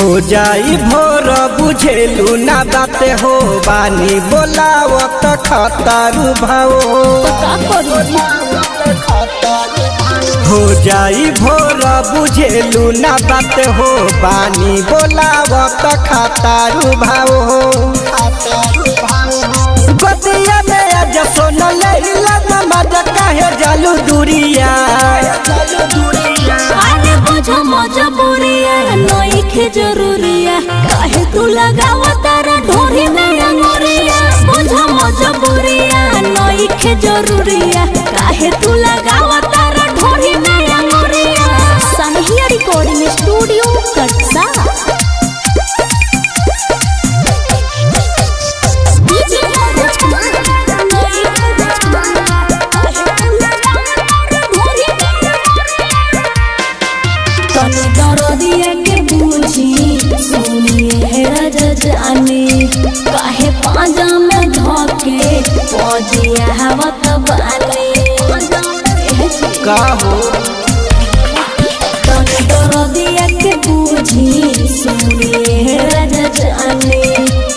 हो जाई भोर बुझेलू ना बात हो बानी बोलावत खतरू भाओ हो जाई भोर बुझेलू ना बात हो बानी बोलावत खतरू भाओ बतिया में आज सोन लैला नमज काहे जालू दूरिया अरे बुझो मजबूरिया नइखे जरूरिया काहे तू लगावा तारा ढोरी में अंगुरिया बुझो मजबूरिया नइखे जरूरिया काहे तू लगावा तारा ढोरी में अंगुरिया सनहिया रिकॉर्डिंग स्टूडियो कटसा काहे पाजा में धोके पजिया हवत बाले का हो तन दरदिया के बूझी सुनिए राजा जाने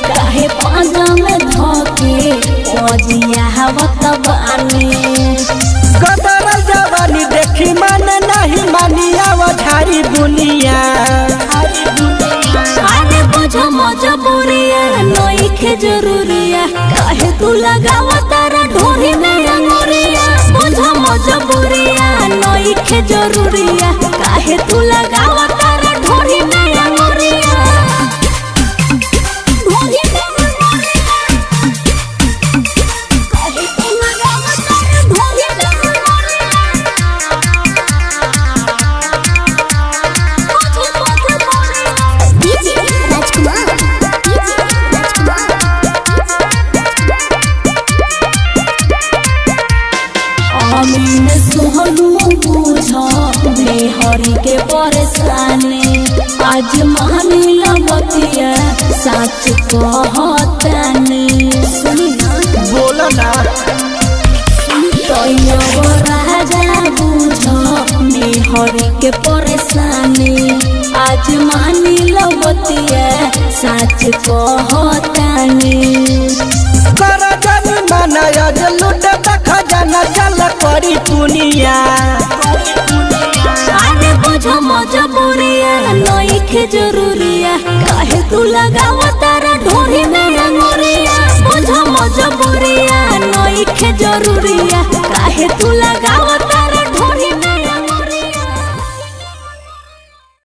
काहे पाजा में धोके पजिया हवत बाले कदर जवानी देखी मन नहीं मानिया वो झारी बुनिया अरे बुझो मजबूरिया नइखे जरूरिया काहे तू लगावा तारा ढोरी में अंगुरिया बुझो मजबूरिया नइखे जरूरिया काहे तू लगावा तारा ढोरी में अंगुरिया ढोरी में अंगुरिया काहे तू लगावा तारा ढोरी में अमीन सोहलू बुझो हरी के परेशानी आज मानी लगतिया सच कहतानी सुनी बोलो ना तो राजा बुझो हरी के परेशानी आज मानी लगतिया सच कहतानी कर जन मनाया लूट खजाना चल करी पुनिया अरे बुझो मजबूरिया नइखे जरूरिया काहे तू लगावा तारा ढोरी में अंगुरिया बुझो मजबूरिया नइखे जरूरिया काहे तू लगा